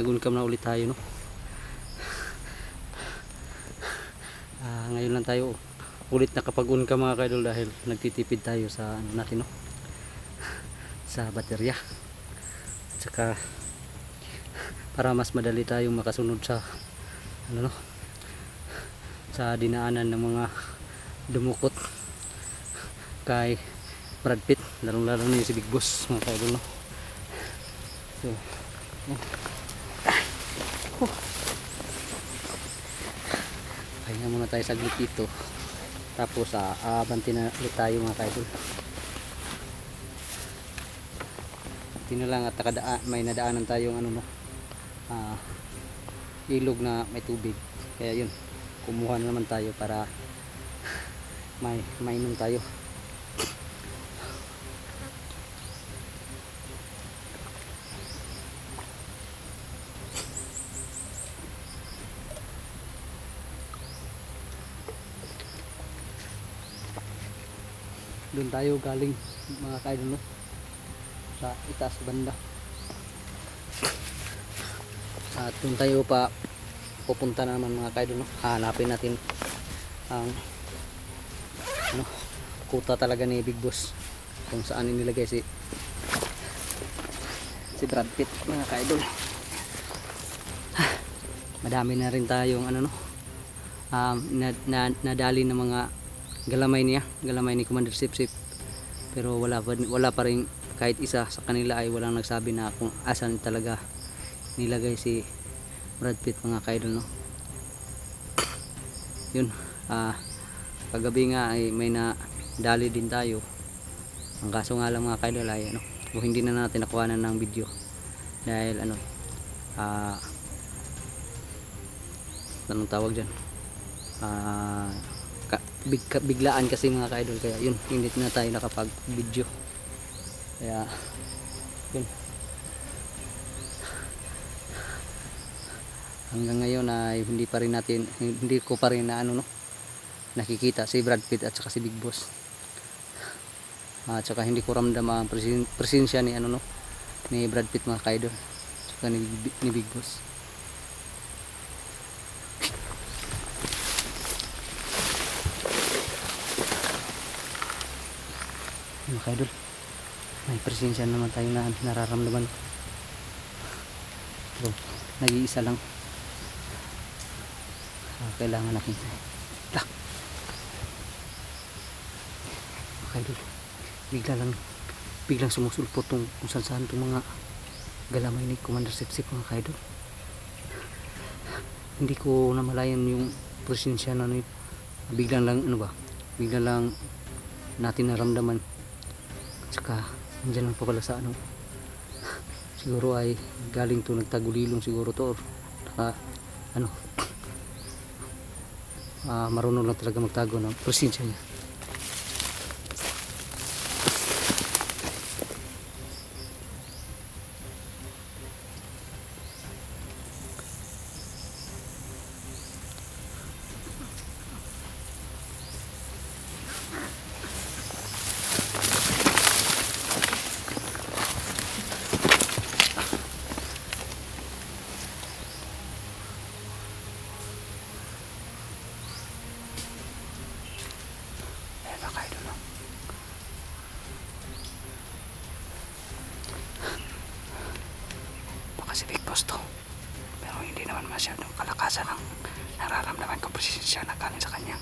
nag-uncam na ulit tayo, no? Ngayon lang tayo ulit nakapag-uncam mga kaidol dahil nagtitipid tayo sa ano natin, no? Sa baterya. At saka para mas madali tayong makasunod sa ano, no? Sa dinaanan ng mga dumukot kay Brad Pitt, lalong-lalo na yung si Big Boss mga kaidol, no? So, pahinga muna tayo saglit dito, tapos abanti na ulit tayo mga kaidol. Ito na lang at may nadaanan tayong ano, no? Ilog na may tubig, kaya yun, kumuha na naman tayo para mainom tayo. Doon tayo galing mga kaidol, no? Sa itaas banda, at doon tayo pa pupunta naman mga kaidol, no? Hanapin natin ang ano, kuta talaga ni Big Boss, kung saan inilagay si Brad Pitt mga kaidol. Madami na rin tayong ano, no? Nadali ng mga galamay ni Commander Sip Sip, pero wala pa rin kahit isa sa kanila ay walang nagsabi na kung asan talaga nilagay si Brad Pitt mga kaidol, no? Yun, kagabi nga ay may nadali din tayo. Ang kaso nga lang mga kaidol ay ano, hindi na natin nakuhanan ng video dahil ano, anong tawag dyan, biglaan kasi mga kaidol, kaya yun, hindi na tayo nakapag video, kaya yun, hanggang ngayon ay hindi ko pa rin na ano, no, nakikita si Brad Pitt at saka si Big Boss, at saka hindi ko ramdam ang presensya ni ano, no, ni Brad Pitt mga kaidol, at saka ni Big Boss. Mga kaidol, may presensya naman tayo na nararamdaman, pero nag-iisa lang. Kailangan natin mga kaidol, biglang sumusulpot kung saan itong mga galamay ni Commander Sip Sip mga kaidol. Hindi ko namalayan yung presensya na ano, biglang lang natin naramdaman. Saka andyan lang pa pala sa ano, siguro ay galing to, nagtagulilong siguro to, or ano, marunong lang talaga magtago ng presensya niya. Si Big Boss to, pero hindi naman masyadong kalakasan ang nararamdaman ko presensya na galing sa kanya.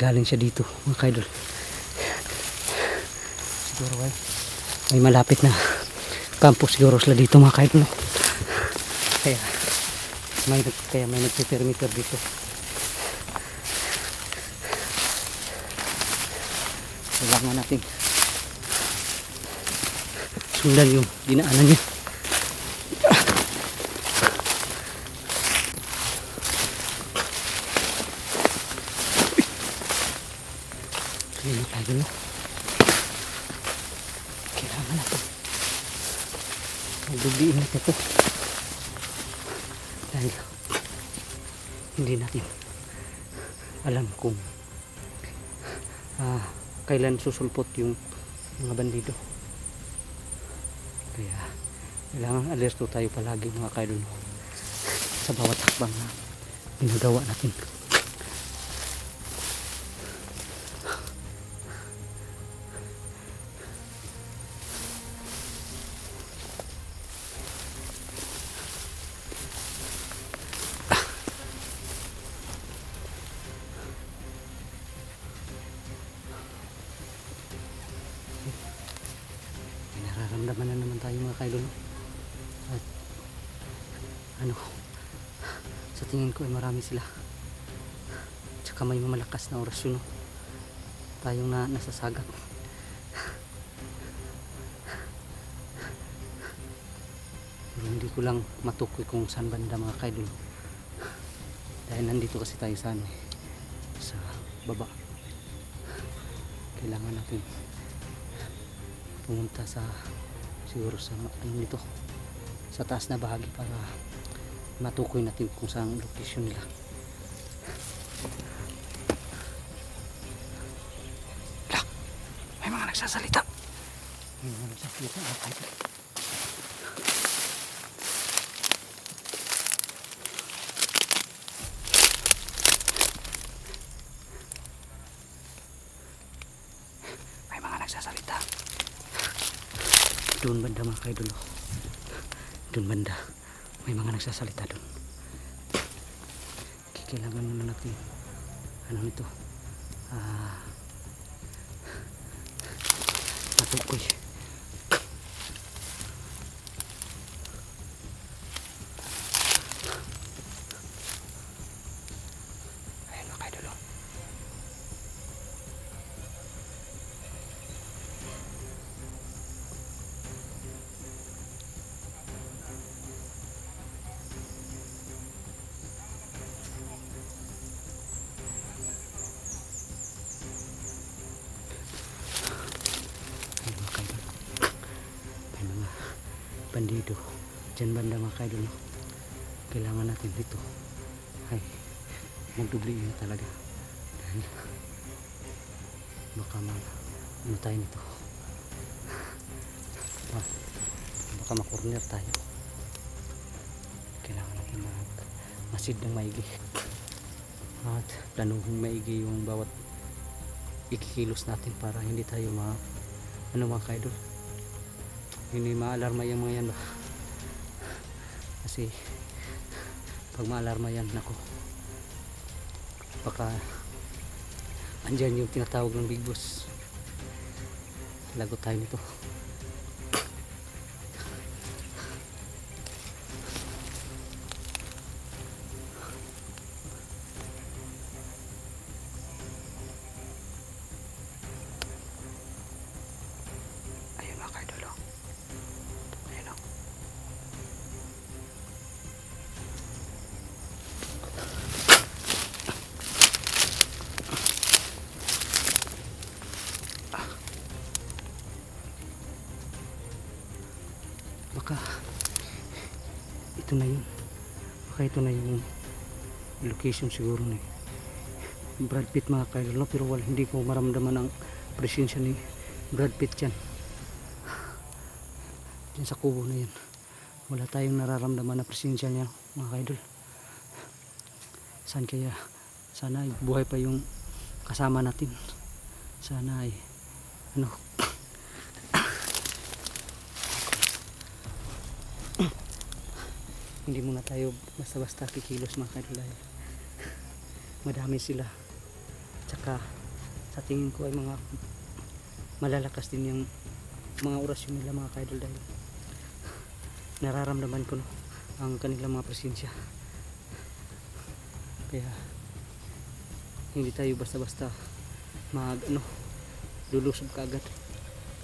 galing siya dito mga kaidol. Siguro may malapit na kampo siguro sila dito mga kaidol. Kaya may nagpe-perimeter dito. Kailangan natin sundan yung dinaanan niya. Ayun tayo dun. Kailangan natin magdubliin natin ito dahil hindi natin alam kung kailan susulpot yung mga bandido. Kaya kailangan alerto tayo palagi mga kaidol sa bawat hakbang na ginagawa natin. Nararamdaman na naman tayo mga kaidol. At sa tingin ko ay marami sila. Tsaka may malakas na orasyon tayong nasasagap. Pero hindi ko lang matukoy kung saan banda mga kaidol. Dahil nandito kasi tayo sa baba. Kailangan natin pumunta siguro sa nito sa taas na bahagi para matukoy natin kung saan location nila. May mga nagsasalita. May mga nagsasalita. May mga nagsasalita. Doon banda mga kaidol. Doon banda. May mga nagsasalita doon. Kailangan muna natin nito matukoy. Ayan mga kaidol. Bandido dyan banda mga kaidol. Kailangan natin dito ay magdubliin talaga dahil baka tayo nito, baka makorner tayo. Kailangan natin masid ng maigi at planuhin maigi yung bawat ikikilos natin para hindi tayo mga kaidol, hindi maalarma yung mga yan ba? Kasi pag maalarma yan, nako, baka andyan yung tinatawag ng big boss. Lagot tayo nito. Ayun mga kaidol. Ayun o. Baka ito na yun. Baka ito na yung location siguro na Brad Pitt mga kaidol, pero hindi ko maramdaman ang presensya ni Brad Pitt dyan sa kubo na yan. Wala tayong nararamdaman na presensya niya mga kaidol. Saan kaya? Sana ay buhay pa yung kasama natin. Sana ay hindi muna tayo basta-basta kikilos mga kaidol dahil madami sila. Tsaka sa tingin ko ay mga malalakas din yung mga orasyon nila mga kaidol, dahil nararamdaman ko no, ang kanilang mga presensya. Kaya hindi tayo basta-basta lulusob kaagad.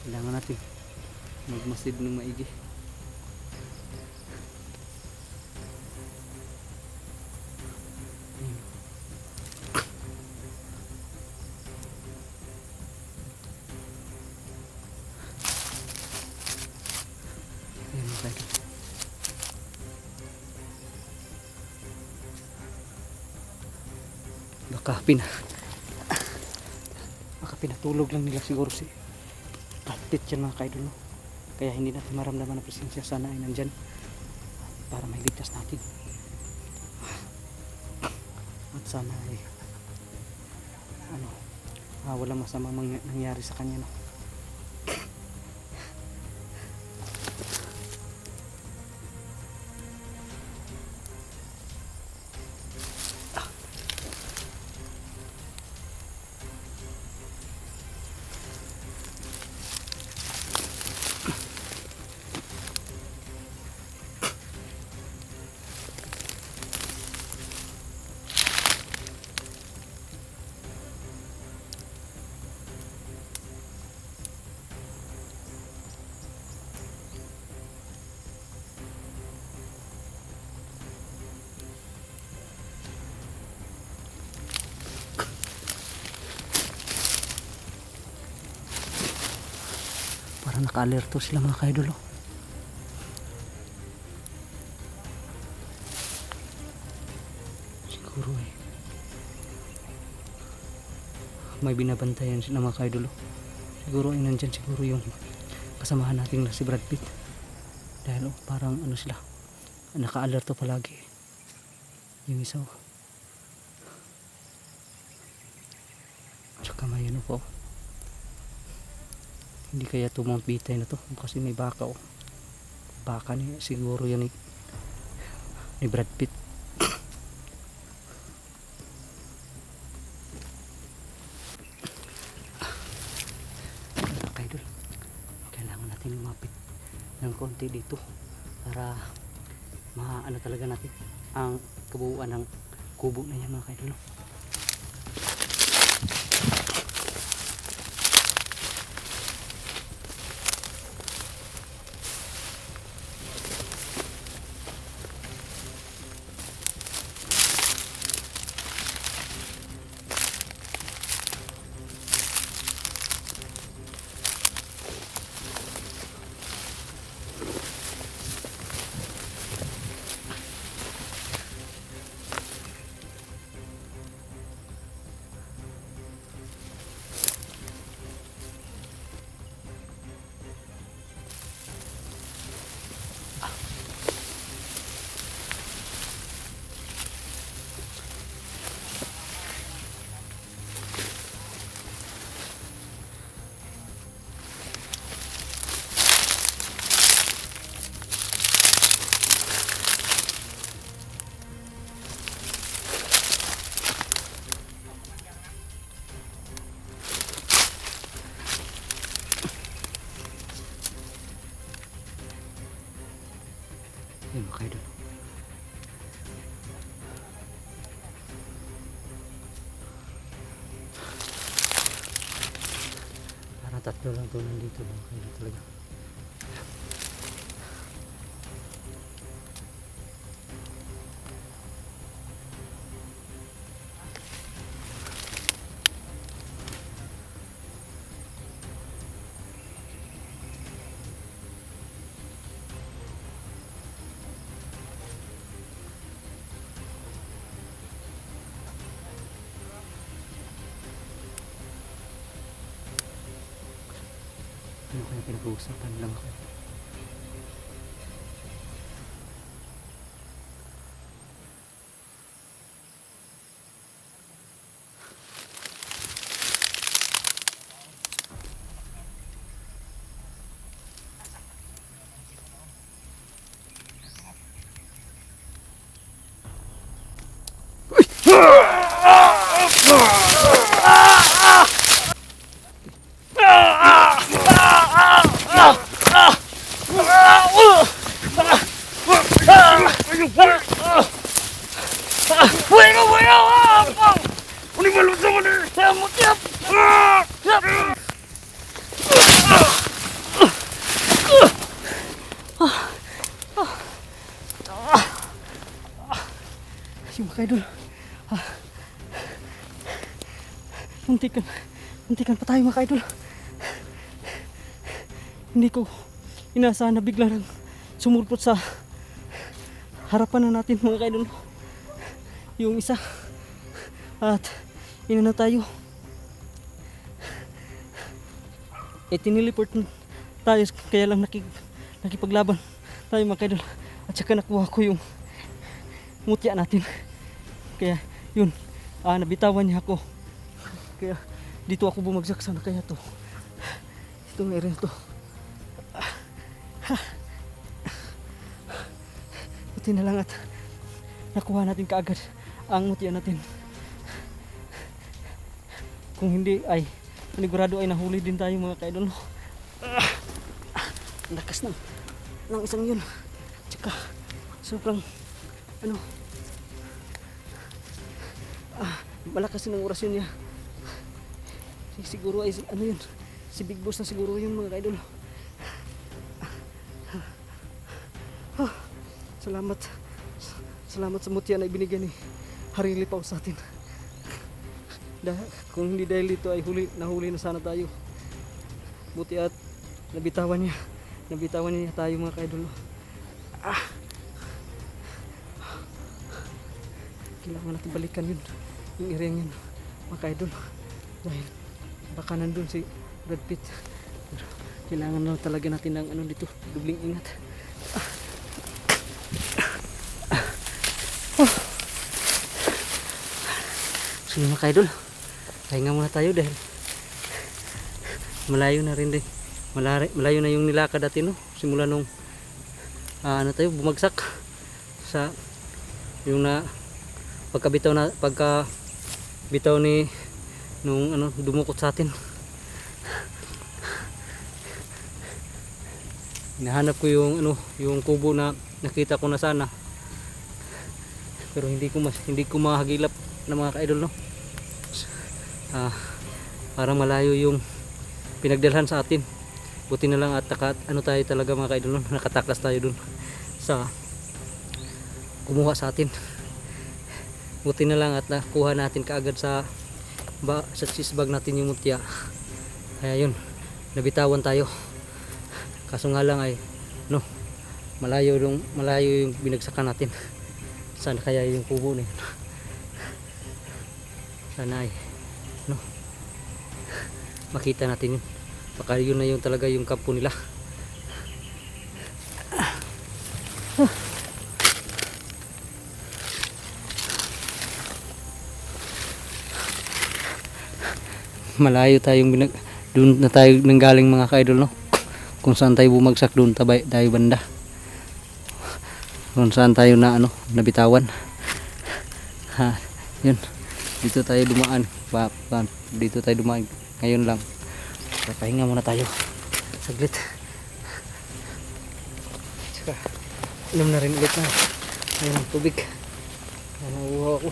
Kailangan natin magmasid ng maigi. Baka pinatulog lang nila siguro si Brad yan mga kaidol, no? Kaya hindi natin maramdaman ang presensya. Sana ay nandyan para mailigtas natin, at sana ay walang masamang nangyari sa kanya, no? Parang naka-alerto sila mga kaidol, oh. Siguro may binabantayan sila mga kaidol, oh. Siguro ay nandyan siguro yung kasamahan natin na si Brad Pitt, dahil parang sila naka-alerto palagi yung isa, oh. Tsaka may po, hindi kaya to Mount Bitay na to kasi may baka, oh. Baka ni siguro yan ni Brad Pitt. Kaidol, kailangan natin lumapit ng konti dito para talaga natin ang kabuuan ng kubo na yan mga kaidol. Yan mga kaidol. Parang tatlo lang ito nandito mga kaidol talaga. Ano kaya pinag-uusapan lang ako? kaidol. Muntikan pa tayo mga kaidol. Hindi ko inaasahan na bigla nang sumulpot sa harapan na natin mga kaidol. Yung isa. At inano tayo. Tiniliport tayo kaya lang nakipaglaban tayo mga kaidol. At saka nakuha ko yung mutya natin. Kaya yun, nabitawan niya ako. Kaya dito ako bumagsak. Sana kaya to itong area to. Buti na lang at nakuha natin kaagad ang mutya natin. Kung hindi ay panigurado ay nahuli din tayo mga kaidol. Ang lakas ng isang yun. Tsaka sobrang malakas din ang orasyon niya. Siguro ay yun, si Big Boss na siguro yun mga kaidol. Salamat sa mutya na ibinigay ni Haring Lipaw sa atin. Kung hindi dahil dito ay nahuli na sana tayo. Buti at nabitawan niya tayo mga kaidol. Kailangan natin balikan yun, yung area yun mga kaidol, dahil baka nandun si Brad Pitt. Pero kailangan na talaga natin ng dito, dubling ingat. So mga kaidol, pahinga muna tayo dahil malayo na rin malayo na yung nilakad natin, no? Simula nung tayo bumagsak sa yung pagkabitaw ni nung dumukot sa atin. Hinahanap ko yung kubo na nakita ko na sana, pero hindi ko mahagilap na mga kaidol, no? Parang malayo yung pinagdalhan sa atin. Buti na lang at tayo talaga mga kaidol, no? Nakataklas tayo dun sa kumuha sa atin. Buti na lang at nakuha natin kaagad sa chest bag natin yung mutya. Kaya yun, nabitawan tayo. Kaso nga lang ay malayo yung binagsakan natin. Saan kaya yung kubo na yun? Sana ay makita natin yun. Baka yun na yung talaga yung kampo nila. Malayo tayong doon na tayo nanggaling mga kaidol, no? Kung saan tayo bumagsak doon tayo banda. Kung saan tayo nabitawan. Yun. Dito tayo dumaan. Dito tayo dumaan ngayon lang. Pahinga muna tayo saglit. Tsaka inom na rin ulit na ng tubig. Nauuhaw ako.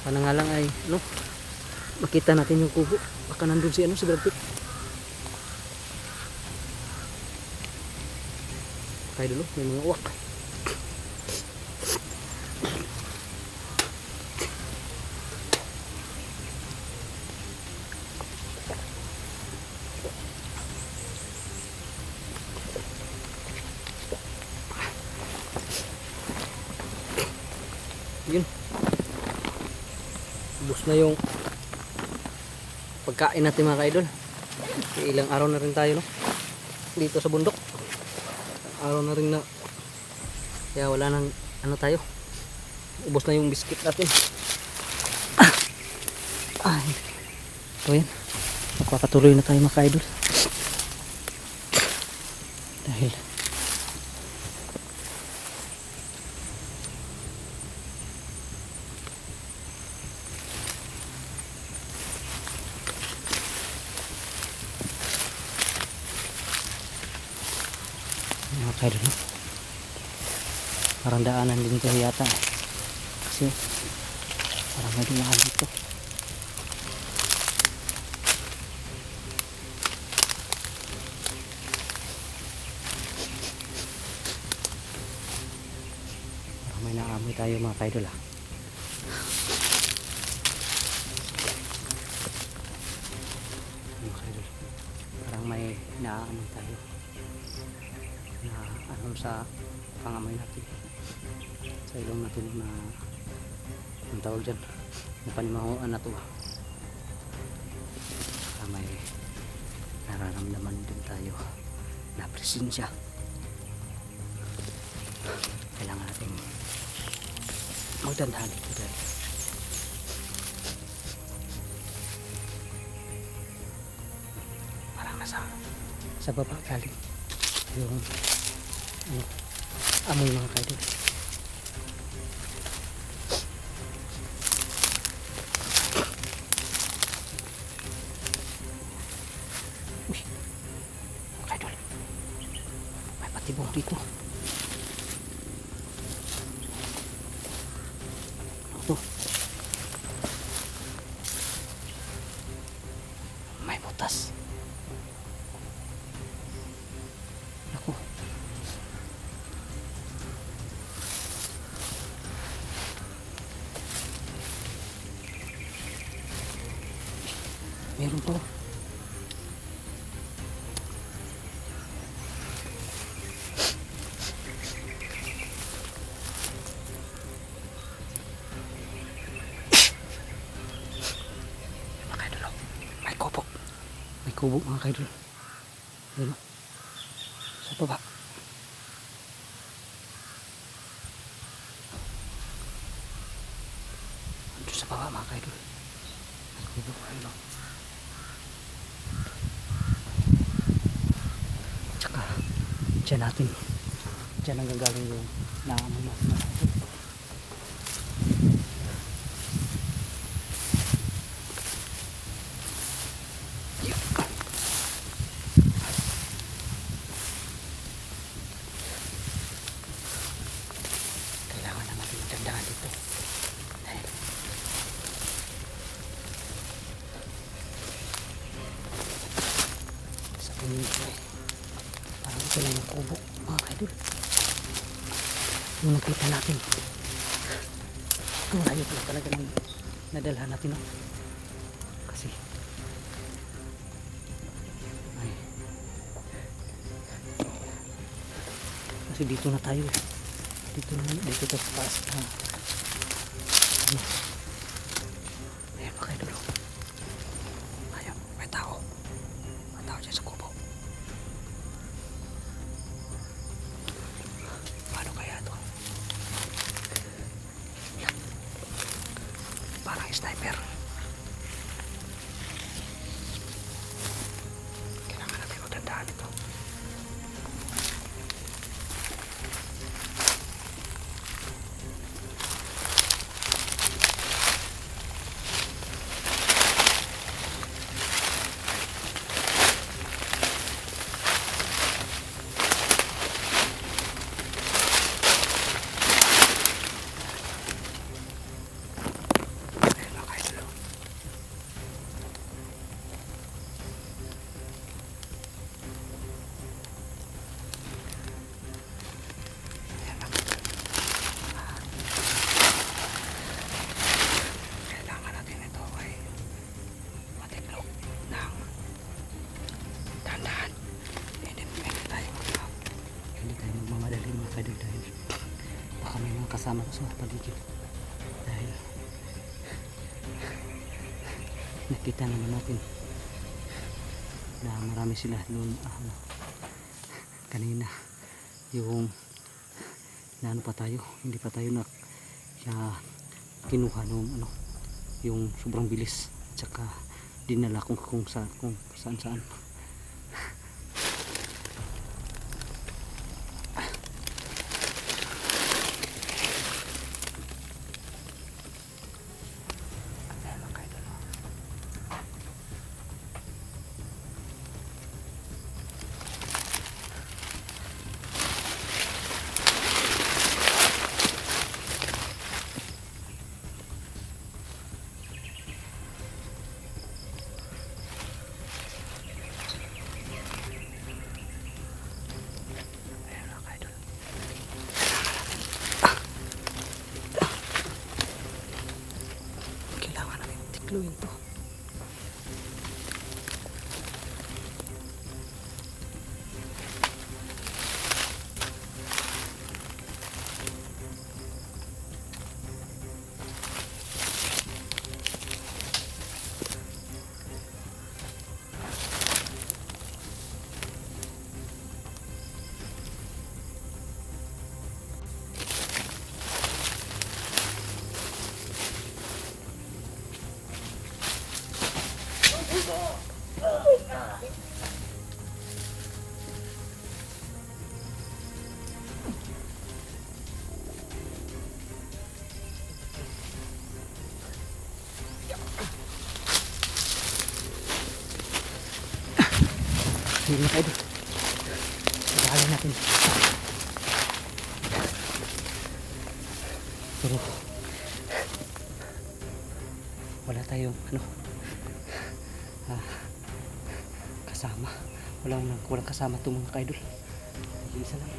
Sana nga lang ay makita natin yung kubo. Baka nandun si Brad Pitt. Kaya dulo, may mga uwak. Yun, ubos na yung pagkain natin mga kaidol. Ilang araw na rin tayo, no? Dito sa bundok. Araw na rin na, kaya wala nang tayo. Ubos na yung biscuit natin. So yan, magpapatuloy na tayo mga kaidol. Dahil mga kaidol, no? Parang daanan din ito yata kasi parang may dumaan dito. tayo mga kaidol mga kaidol, parang may naamoy tayo na ano sa pangamoy natin sa ilong natin na ang tawag dyan na panimahuan na to. May nararamdaman din tayo na presensya. Kailangan natin magdandahan dito dahil parang sa baba galing yung amoy mga kaidol. Uy, mga kaidol, may patibong dito. Ito, may butas. Ako, meron pa. May kubo mga kaidol. Ayan o, sa baba. Ando sa baba mga kaidol. May kubo, ayan o. Tsaka dyan natin, dyan ang gagaling yung naamoy natin mga kaidol. Dito dahil sa tingin ko parang ito lang yung kubo mga kaidol yung nakita natin. Ang layo pala talaga ng nadalhan natin kasi dito na tayo dito sa taas ayan mga kaidol, ayan may tao dyan sa kubo. Paano kaya ito? Parang sniper. Kailangan natin magdandaan ito. Kasama ko sa paligid dahil nakita naman natin na marami sila doon kanina yung naano pa tayo, hindi pa tayo kinuha nung yung sobrang bilis tsaka dinala kung saan haluin to. Hindi na kayo. Pagkakalin natin. Pero wala tayong kasama. Walang kasama itong mga kaidol. Isa lang.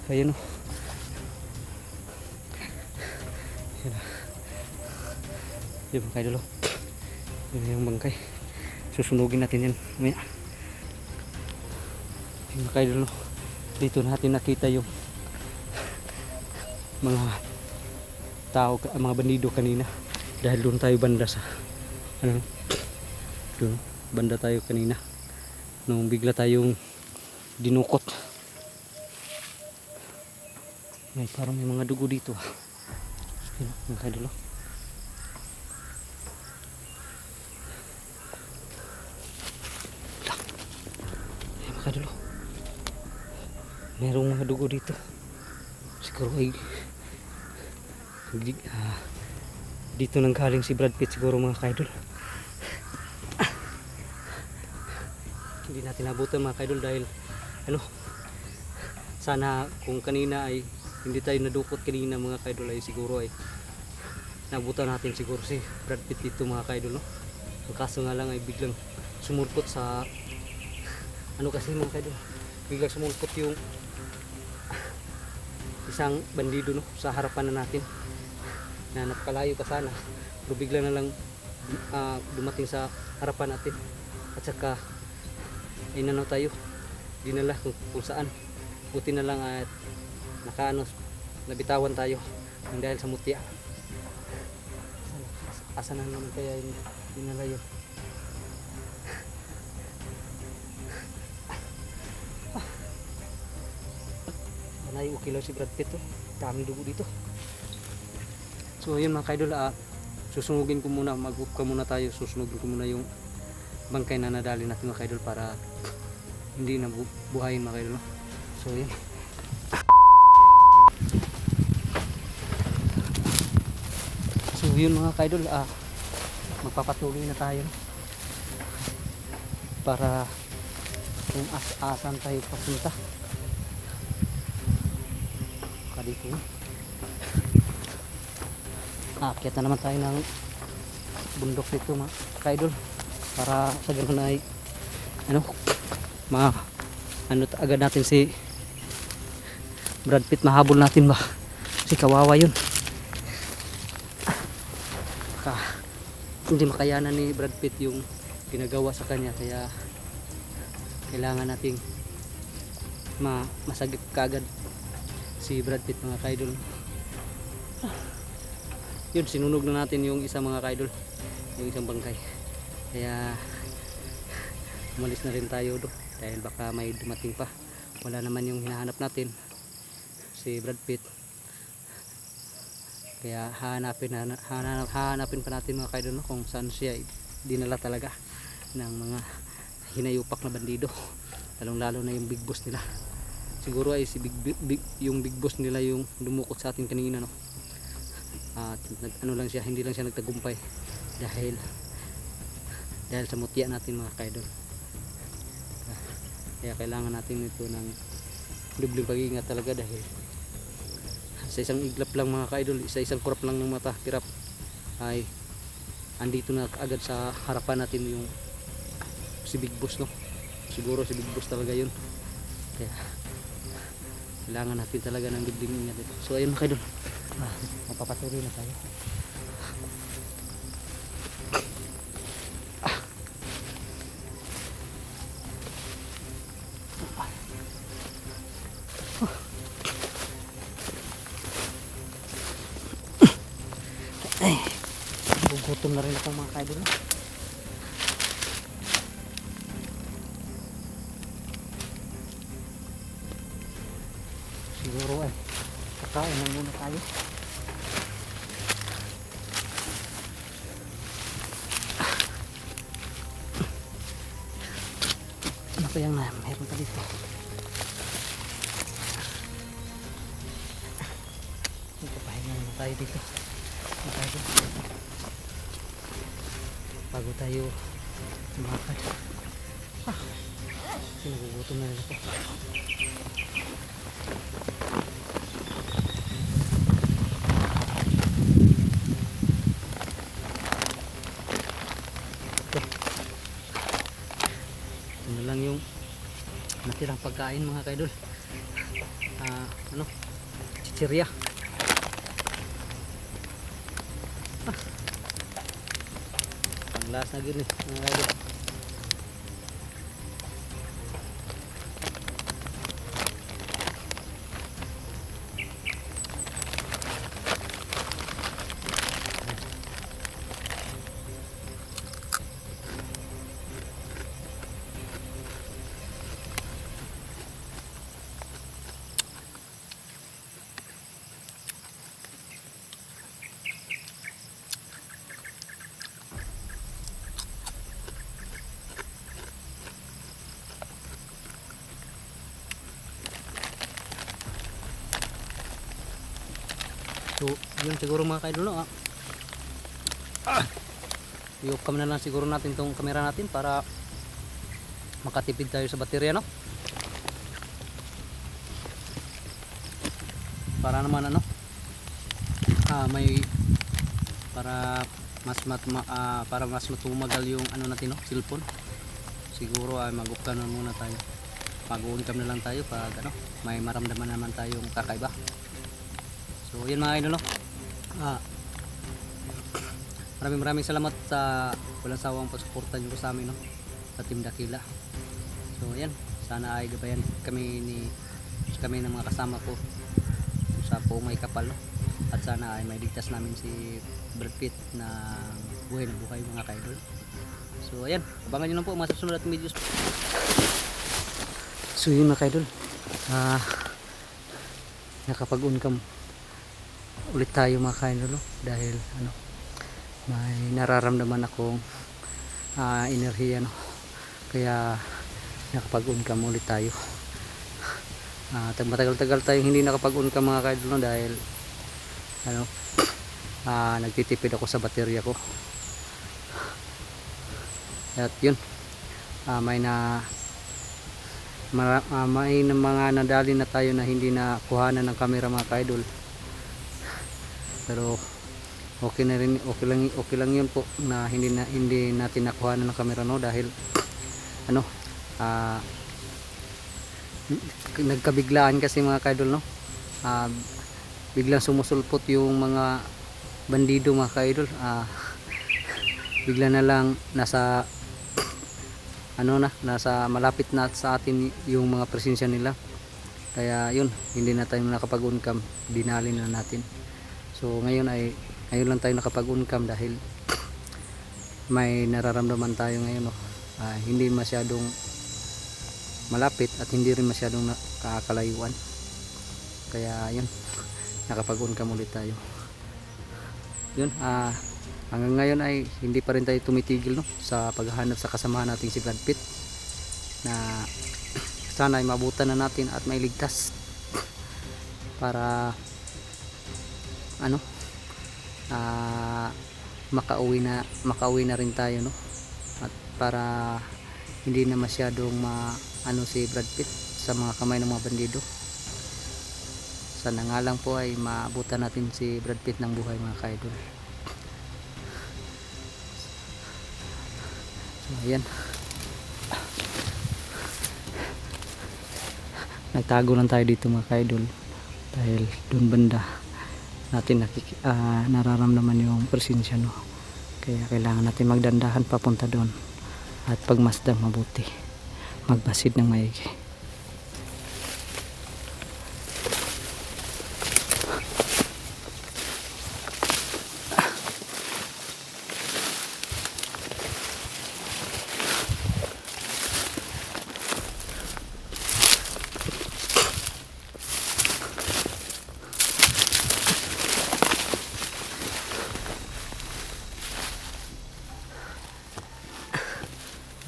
Ayan o. Ayan o. Yung mga kaidol o. Yun yung bangkay. Susunugin natin yan mamaya. Yung mga kaidol o. Dito natin nakita yung mga tao, mga bandido kanina. Dahil doon tayo banda sa doon banda tayo kanina nung bigla tayong dinukot. Parang may mga dugo dito. Yun, mga kaidol o. Kaidol, merong mga dugo dito. Siguro ay dito nang galing si Brad Pitt siguro mga kaidol. Hindi natin nabutan mga kaidol dahil sana kung kanina ay hindi tayo nadukot kanina mga kaidol ay siguro ay nabutan natin siguro si Brad Pitt dito mga kaidol, no? Ang kaso nga lang ay biglang sumulpot sa kasi mga kaidol, biglang sumulpot yung isang bandido, no, sa harapan na natin na napakalayo pa sana, pero bigla na lang dumating sa harapan natin at saka inano tayo, dinala kung saan. Buti na lang at nabitawan tayo ng dahil sa mutya. Asa na naman kaya yung dinala yun? Panay ukilaw si Brad Pitt, daming dugo dito. So yun mga kaidol, susungugin ko muna, mag-up ka muna tayo, susunugin ko muna yung bangkay na nadali natin mga kaidol para hindi na buhayin mga kaidol. So yun. So yun mga kaidol, magpapatuloy na tayo para kung asan tayo papunta. Dito aakyat na naman tayo ng bundok dito mga kaidol para sa ganun ay agad natin si Brad Pitt, mahabol natin ba si kawawa yun. Hindi makayanan ni Brad Pitt yung ginagawa sa kanya, kaya kailangan nating masagip kaagad si Brad Pitt mga kaidol. Yun, sinunog na natin yung isang mga kaidol, yung isang bangkay, kaya umalis na rin tayo do dahil baka may dumating pa. Wala naman yung hinahanap natin, si Brad Pitt, kaya hahanapin pa natin mga kaidol, no, kung saan siya dinala talaga ng mga hinayupak na bandido, lalong lalo na yung big boss nila. Siguro ay si yung big boss nila yung dumukot sa atin kanina, no. At lang siya, hindi lang siya nagtagumpay dahil sa mutya natin mga kaidol. Kaya kailangan natin ito ng dubling pag-iingat talaga dahil sa isang iglap lang mga kaidol, sa isang kurap lang ng mata, kirap, ay andito na agad sa harapan natin yung si big boss, no. Siguro si big boss talaga yun, kaya kailangan natin talaga ng dubling ingat ito. So ayun mga kaidol, Mapapatuloy na tayo. Ay, gugutom na rin ako mga kaidol. Siguro ay kakain na muna tayo. Ano kayang na meron pa dito? Papahinga muna tayo dito. Bago tayo lumakad. Nagugutom na rin ako. Ano lang yung natirang pagkain mga kaidol. Chichirya. Panglas na gini mga kaidol. So, yun siguro mga kaidol, no? I-off na lang siguro natin tong camera natin para makatipid tayo sa baterya, no? Para naman may para mas matumagal yung natin, no? Cellphone. Siguro ay mag-off na muna tayo. Mag-on cam na lang tayo pag may maramdaman naman tayong kakaiba. So yun mga idol, no? Maraming salamat sa walang sawang pagsuporta nyo sa amin, no? Sa Team Dakila. So yan, sana ay gabayan kami ng mga kasama ko sa Puong May Kapal, no? At sana ay may ligtas namin si Brad Pitt na buhay na buhay mga kaidol. So ayan, abangan nyo lang po mga susunod at videos. So yun mga kaidol, nakapag-uncam ulit tayo mga kaidol, no? Dahil may nararamdaman akong enerhiya, no? Kaya nakapag-uncam ulit tayo. Matagal-tagal tayong hindi nakapag-uncam mga kaidol, no? Dahil nagtitipid ako sa baterya ko. At yun, may mga nadali na tayo na hindi na kuhanan ng camera mga kaidol. Pero okay lang yun po na hindi natin nakuha ng camera, no? Dahil nagkabiglaan kasi mga kaidol, no? Biglang sumusulpot yung mga bandido mga kaidol. Bigla na lang nasa malapit na sa atin yung mga presensya nila. Kaya yun, hindi na tayo nakapag-uncam, dinali na natin. So ngayon lang tayo nakapag-uncam dahil may nararamdaman tayo ngayon, no? Hindi masyadong malapit at hindi rin masyadong nakakalayuan. Kaya yun, nakapag-uncam ulit tayo. Yun, hanggang ngayon ay hindi pa rin tayo tumitigil, no? Sa paghahanap sa kasamahan nating si Brad Pitt, na sana ay mabutan na natin at mailigtas para makauwi na rin tayo, no? At para hindi na masyadong si Brad Pitt sa mga kamay ng mga bandido. Sana nga lang po ay maabutan natin si Brad Pitt ng buhay mga kaidol. So ayan, nagtago lang tayo dito mga kaidol dahil doon banda natin nararamdaman yung presensya, no. Kaya kailangan natin magdandahan papunta doon at pagmasdan mabuti, magbasid ng maigi.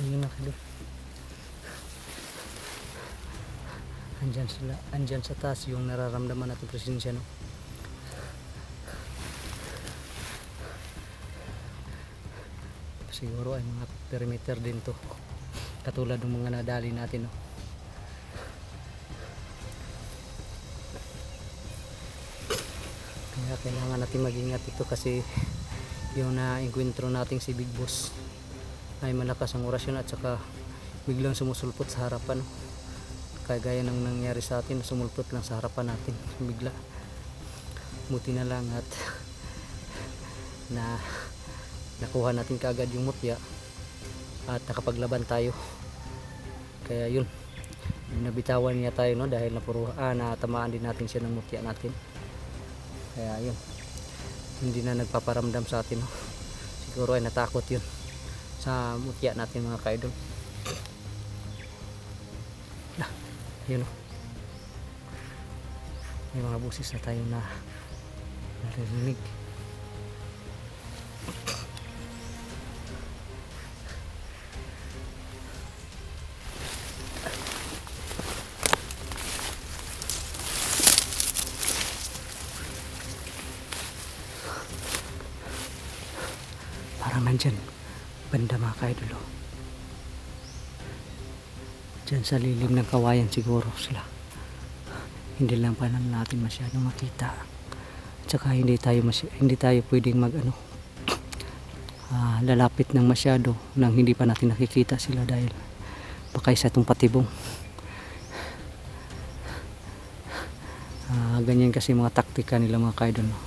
Ayun na kayo. Andyan sa taas yung nararamdaman natin presensya, no. Siguro ay mga perimeter din to, katulad ng mga nadali natin, no. Kaya kailangan natin mag-ingat ito kasi yung na-encuentro nating si Big Boss ay malakas ang orasyon at saka biglang sumusulpot sa harapan, kaya gaya ng nangyari sa atin, sumulpot lang sa harapan natin bigla. Buti na lang at nakuha natin kaagad yung mutya at nakapaglaban tayo, kaya yun, nabitawan niya tayo, no, dahil natamaan din natin siya ng mutya natin, kaya yun, hindi na nagpaparamdam sa atin, no. Siguro ay natakot yun sa mutya natin, mga kaidol. Yun, may mga busis na tayo na naririnig. Parang nandyan banda, mga kaidol, oh. Dyan sa lilim ng kawayan siguro sila, hindi lang pa lang natin masyadong makita, tsaka hindi tayo pwedeng lalapit ng masyado nang hindi pa natin nakikita sila, dahil baka isa itong patibong. Ganyan kasi mga taktika nila, mga kaidol, no?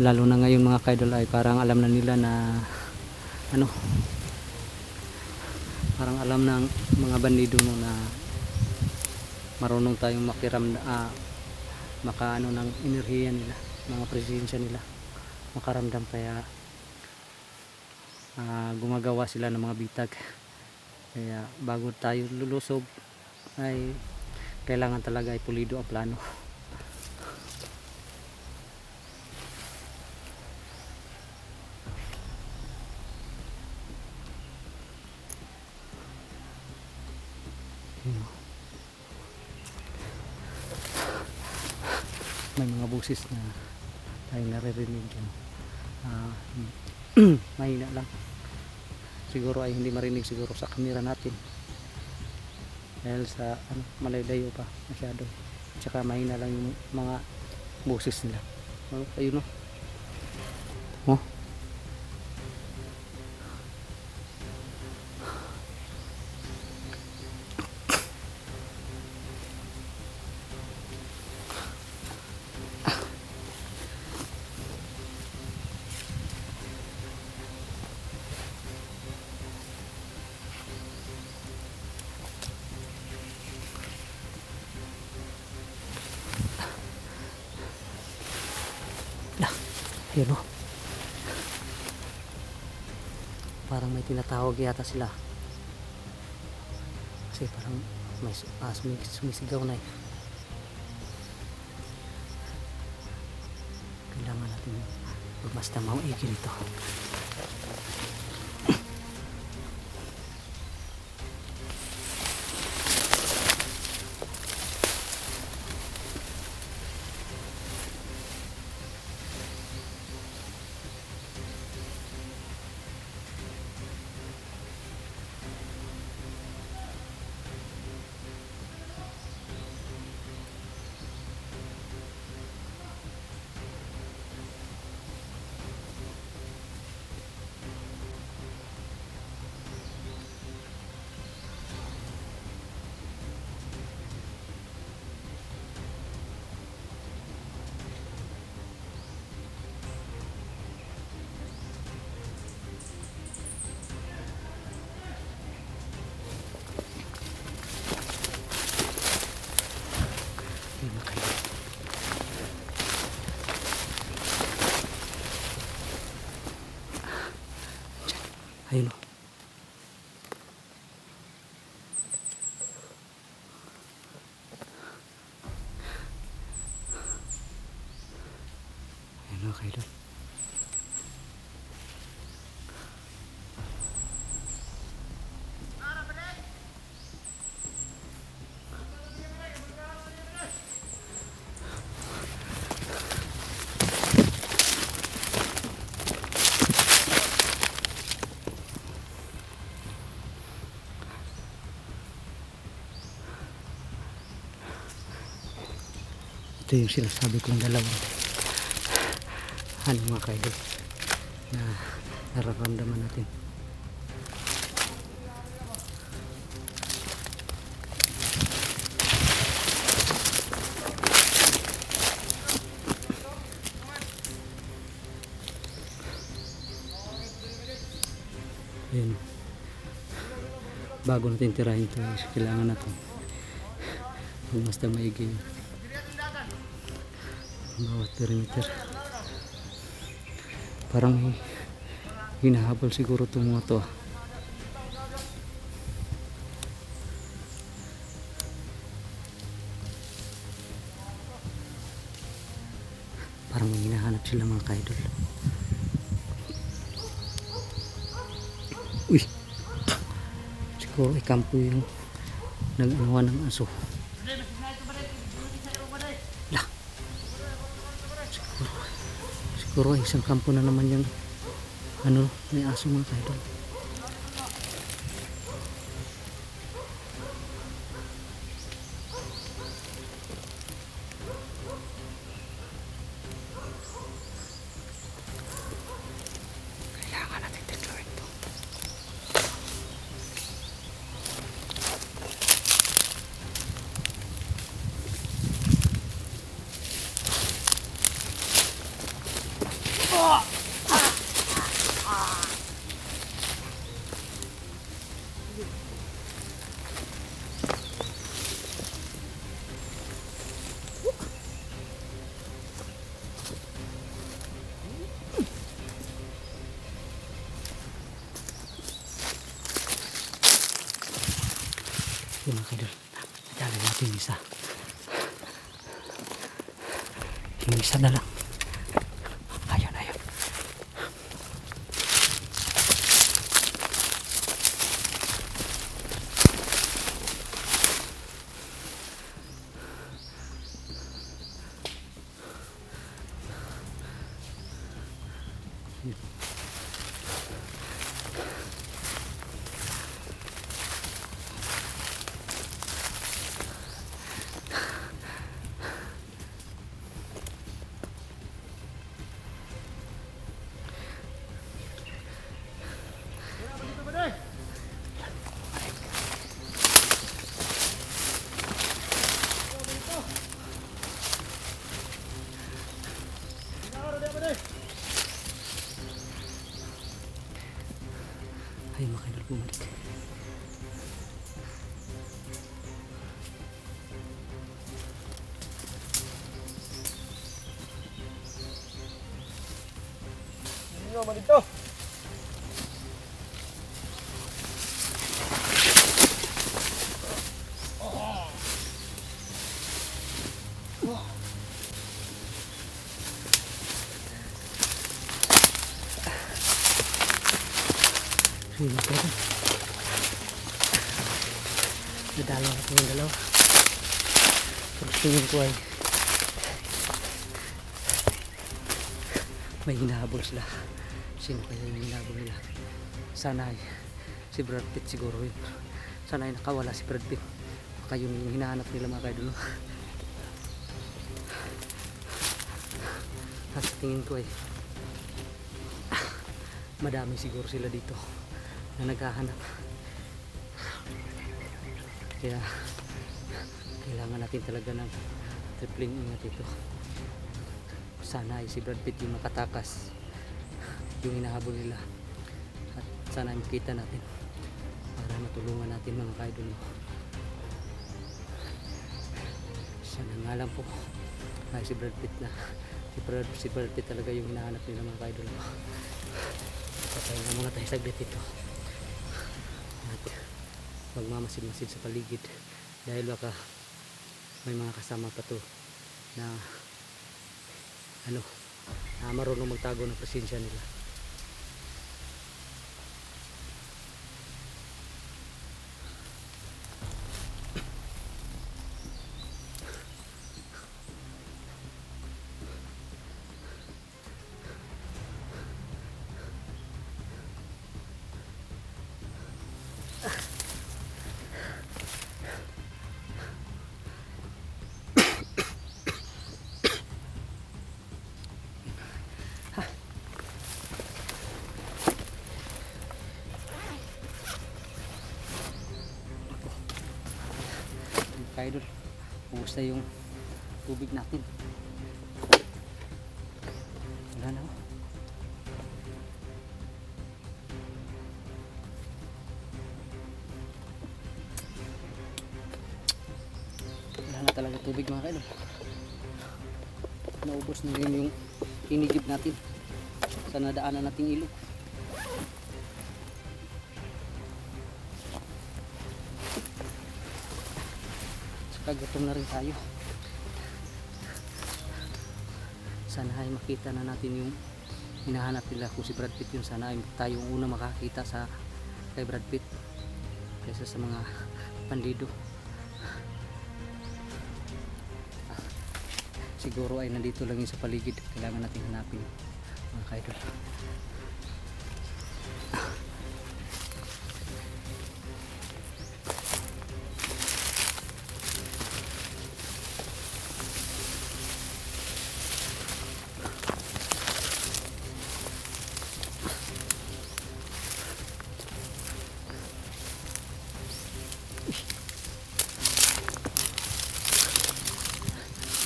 Lalo na ngayon, mga kaidol, ay parang alam na nila na parang alam ng mga bandido, no, na marunong tayong makaano ng enerhiya nila, mga presensya nila, makaramdam, kaya gumagawa sila ng mga bitag. Kaya bago tayo lulusob ay kailangan talaga ay pulido ang plano. May mga busis na tayo naririnig, mahina lang siguro, ay hindi marinig siguro sa camera natin dahil sa malayo pa masyado, tsaka mahina lang yung mga busis nila. Ayun, no. Yun, no. Parang may tinatawag yata sila kasi parang may sumisigaw na, eh. Kailangan natin magmasdan maigi nito. Ayun o. Ayun mga kaidol. Ito yung sinasabi kong dalawang ano mga kaidol na nararamdaman natin. Ayan. Bago natin tirahin ito, kailangan natin magmastang maigi bawat perimeter. Parang may hinahabol siguro itong mga to. Parang may hinahanap sila mga kaidol. Uy, siguro ikampo yung nag-anuhan ng aso. Lah, siguro isang kampo na naman yung ano, may aso mga kaidol. Kailangan natin tikloin to. Yung mga kaidol, nadali natin yung isa. Yung isa na lang. Ayun, ayun. Yun. Ay, mga kaidol, bumalik. Ano naman ito? Ayun, mga kaidol. Nadala natin yung dalawa. Tapos tingin ko ay may hinahabol sila. Sino kaya yung hinahabol nila? Sana ay si Brad Pitt siguro yun. Sana ay nakawala si Brad Pitt. Baka yun yung hinahanap nila mga kaidol. At sa tingin ko ay madami siguro sila dito na naghahanap. Kaya kailangan natin talaga ng tripling ingat ito. Sana ay si Brad Pitt yung makatakas yung hinahabol nila, at sana ay makita natin para matulungan natin mga kaidol. Sana nga lang po ay si Brad Pitt na si Brad Pitt talaga yung hinahanap nila mga kaidol. Papahinga muna tayo saglit ito at magmamasid-masid sa paligid dahil baka may mga kasama pa to na marunong magtago ng presensya nila. Idol, ubos na yung tubig natin. Wala na. Wala na talaga tubig mga kaidol. Naubos na rin yung inigib natin sa nadaanan nating ilog. Gutom na rin tayo. Sana ay makita na natin yung hinahanap nila kung si Brad Pitt yun. Sana ay tayo ang una makakita sa kay Brad Pitt kaysa sa mga bandido. Siguro ay nandito lang yun sa paligid. Kailangan natin hanapin mga kaidol.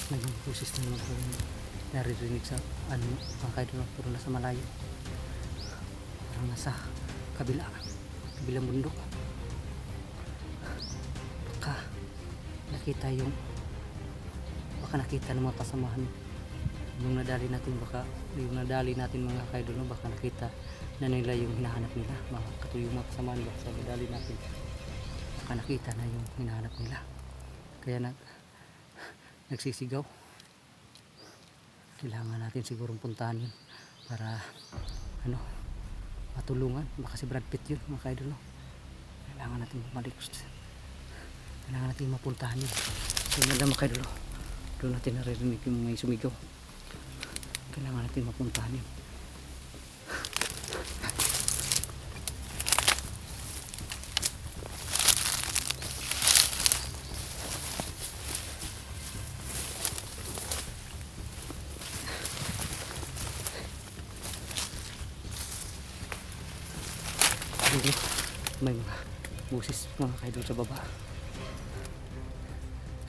May mga boses na naman po naririnig sa mga kaidol, puro nasa malayo, parang nasa kabilang bundok. Baka nakita ng mga kasamahan yung nadali natin mga kaidol, baka nakita na nila yung hinahanap nila, mga katuyong mga kasamahan. Baka sa nadali natin baka nakita na yung hinahanap nila, kaya nagsisigaw. Kailangan natin sigurong puntahan yun para matulungan. Baka si Brad Pitt yun mga kaidol. Kailangan natin bumalik, kailangan natin mapuntahan yun. So yun lang mga kaidol, doon natin naririnig yung mga sumigaw. Kailangan natin mapuntahan yun. May mga busis mga kaidol sa baba.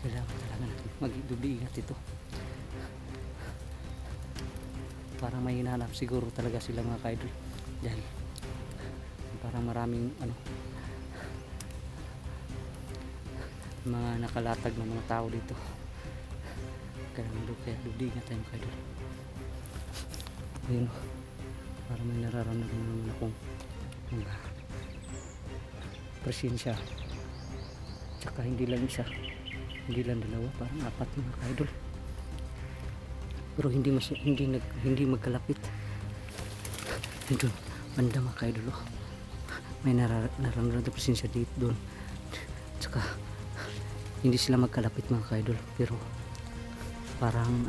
Kailangan talaga natin mag-dubli ingat ito. Parang may hinahanap siguro talaga sila mga kaidol dyan. Parang maraming mga nakalatag na mga tao dito. Kaya dubli ingat tayo mga kaidol. Ayun, parang may nararamdaman naman akong mga presensya, tsaka hindi lang isa, hindi lang dalawa, parang apat mga kaidol, pero hindi magkalapit. Doon banda mga kaidol, may nararamdaman na presensya dito doon, tsaka hindi sila magkalapit mga kaidol, pero parang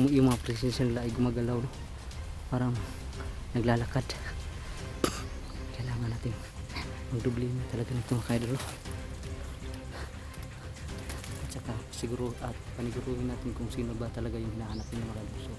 yung mga presensya nila ay gumagalaw, parang naglalakad. Kailangan natin magdubli na talaga nito mga kaidol, at saka siguro at paniguruhin natin kung sino ba talaga yung hinahanap ng mga kaidol. So,